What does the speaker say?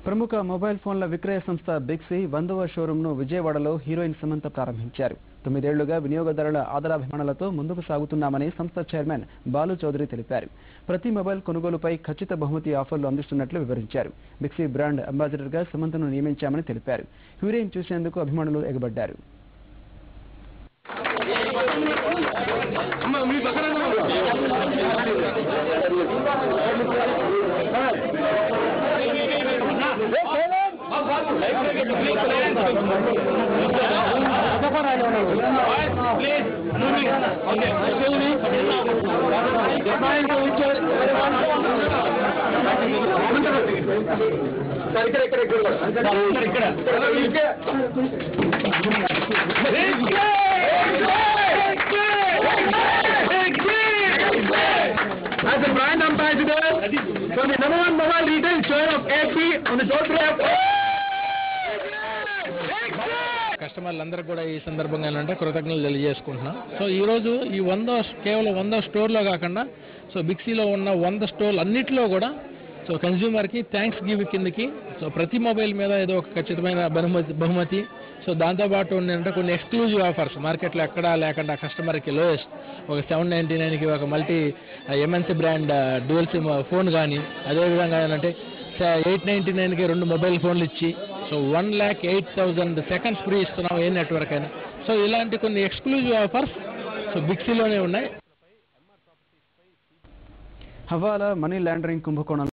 ప్రముఖ మొబైల్ ఫోన్ల విక్రయ సంస్థ బిక్సీ 100వ షోరూంను విజయవాడలో హీరోయిన్ సమంత ప్రారంభించారు. 9 ఏళ్లుగా వినియోగదారుల ఆదరాభిమానాలతో ముందుకు సాగుతున్నామని సంస్థ చైర్మన్ బాలు చౌదరి తెలిపారు. ప్రతి మొబైల్ కొనుగోలుపై ఖచ్చిత బహుమతి ఆఫర్లు అందిస్తున్నట్లు వివరించారు. బిక్సీ బ్రాండ్ అంబాసిడర్గా సమంతను నియమించామని తెలిపారు. హీరోయిన్ చూసేందుకు అభిమానులు ఎగబడ్డారు. As a brand ambassador for the #1 mobile retail store of AP on the doorstep. కస్టమర్లందరికీ కూడా ఈ సందర్భంగా ఏంటంటే కృతజ్ఞతలు తెలియజేసుకుంటున్నాం. సో ఈరోజు ఈ కేవలం 100 స్టోర్లో కాకుండా సో బిక్సీలో ఉన్న 100 స్టోర్లు అన్నింటిలో కూడా సో కన్జ్యూమర్కి థ్యాంక్స్ గివ్ కిందకి సో ప్రతి మొబైల్ మీద ఏదో ఒక ఖచ్చితమైన బహుమతి సో దాంతోపాటు ఏంటంటే కొన్ని ఎక్స్క్లూజివ్ ఆఫర్స్ మార్కెట్లో ఎక్కడా లేకుండా కస్టమర్కి లోయెస్ట్ ఒక 799కి ఒక multi MNC brand dual SIM phone కానీ అదేవిధంగా ఏంటంటే 899కి 2 మొబైల్ ఫోన్లు ఇచ్చి సో 1,08,000 సెకండ్స్ ఫ్రీ ఇస్తున్నాం ఏ నెట్వర్క్ అయినా. సో ఇలాంటి కొన్ని ఎక్స్క్లూజివ్ ఆఫర్స్ సో బిక్సీలోనే ఉన్నాయి. హవాలా మనీ లాండరింగ్ కుంభకోణం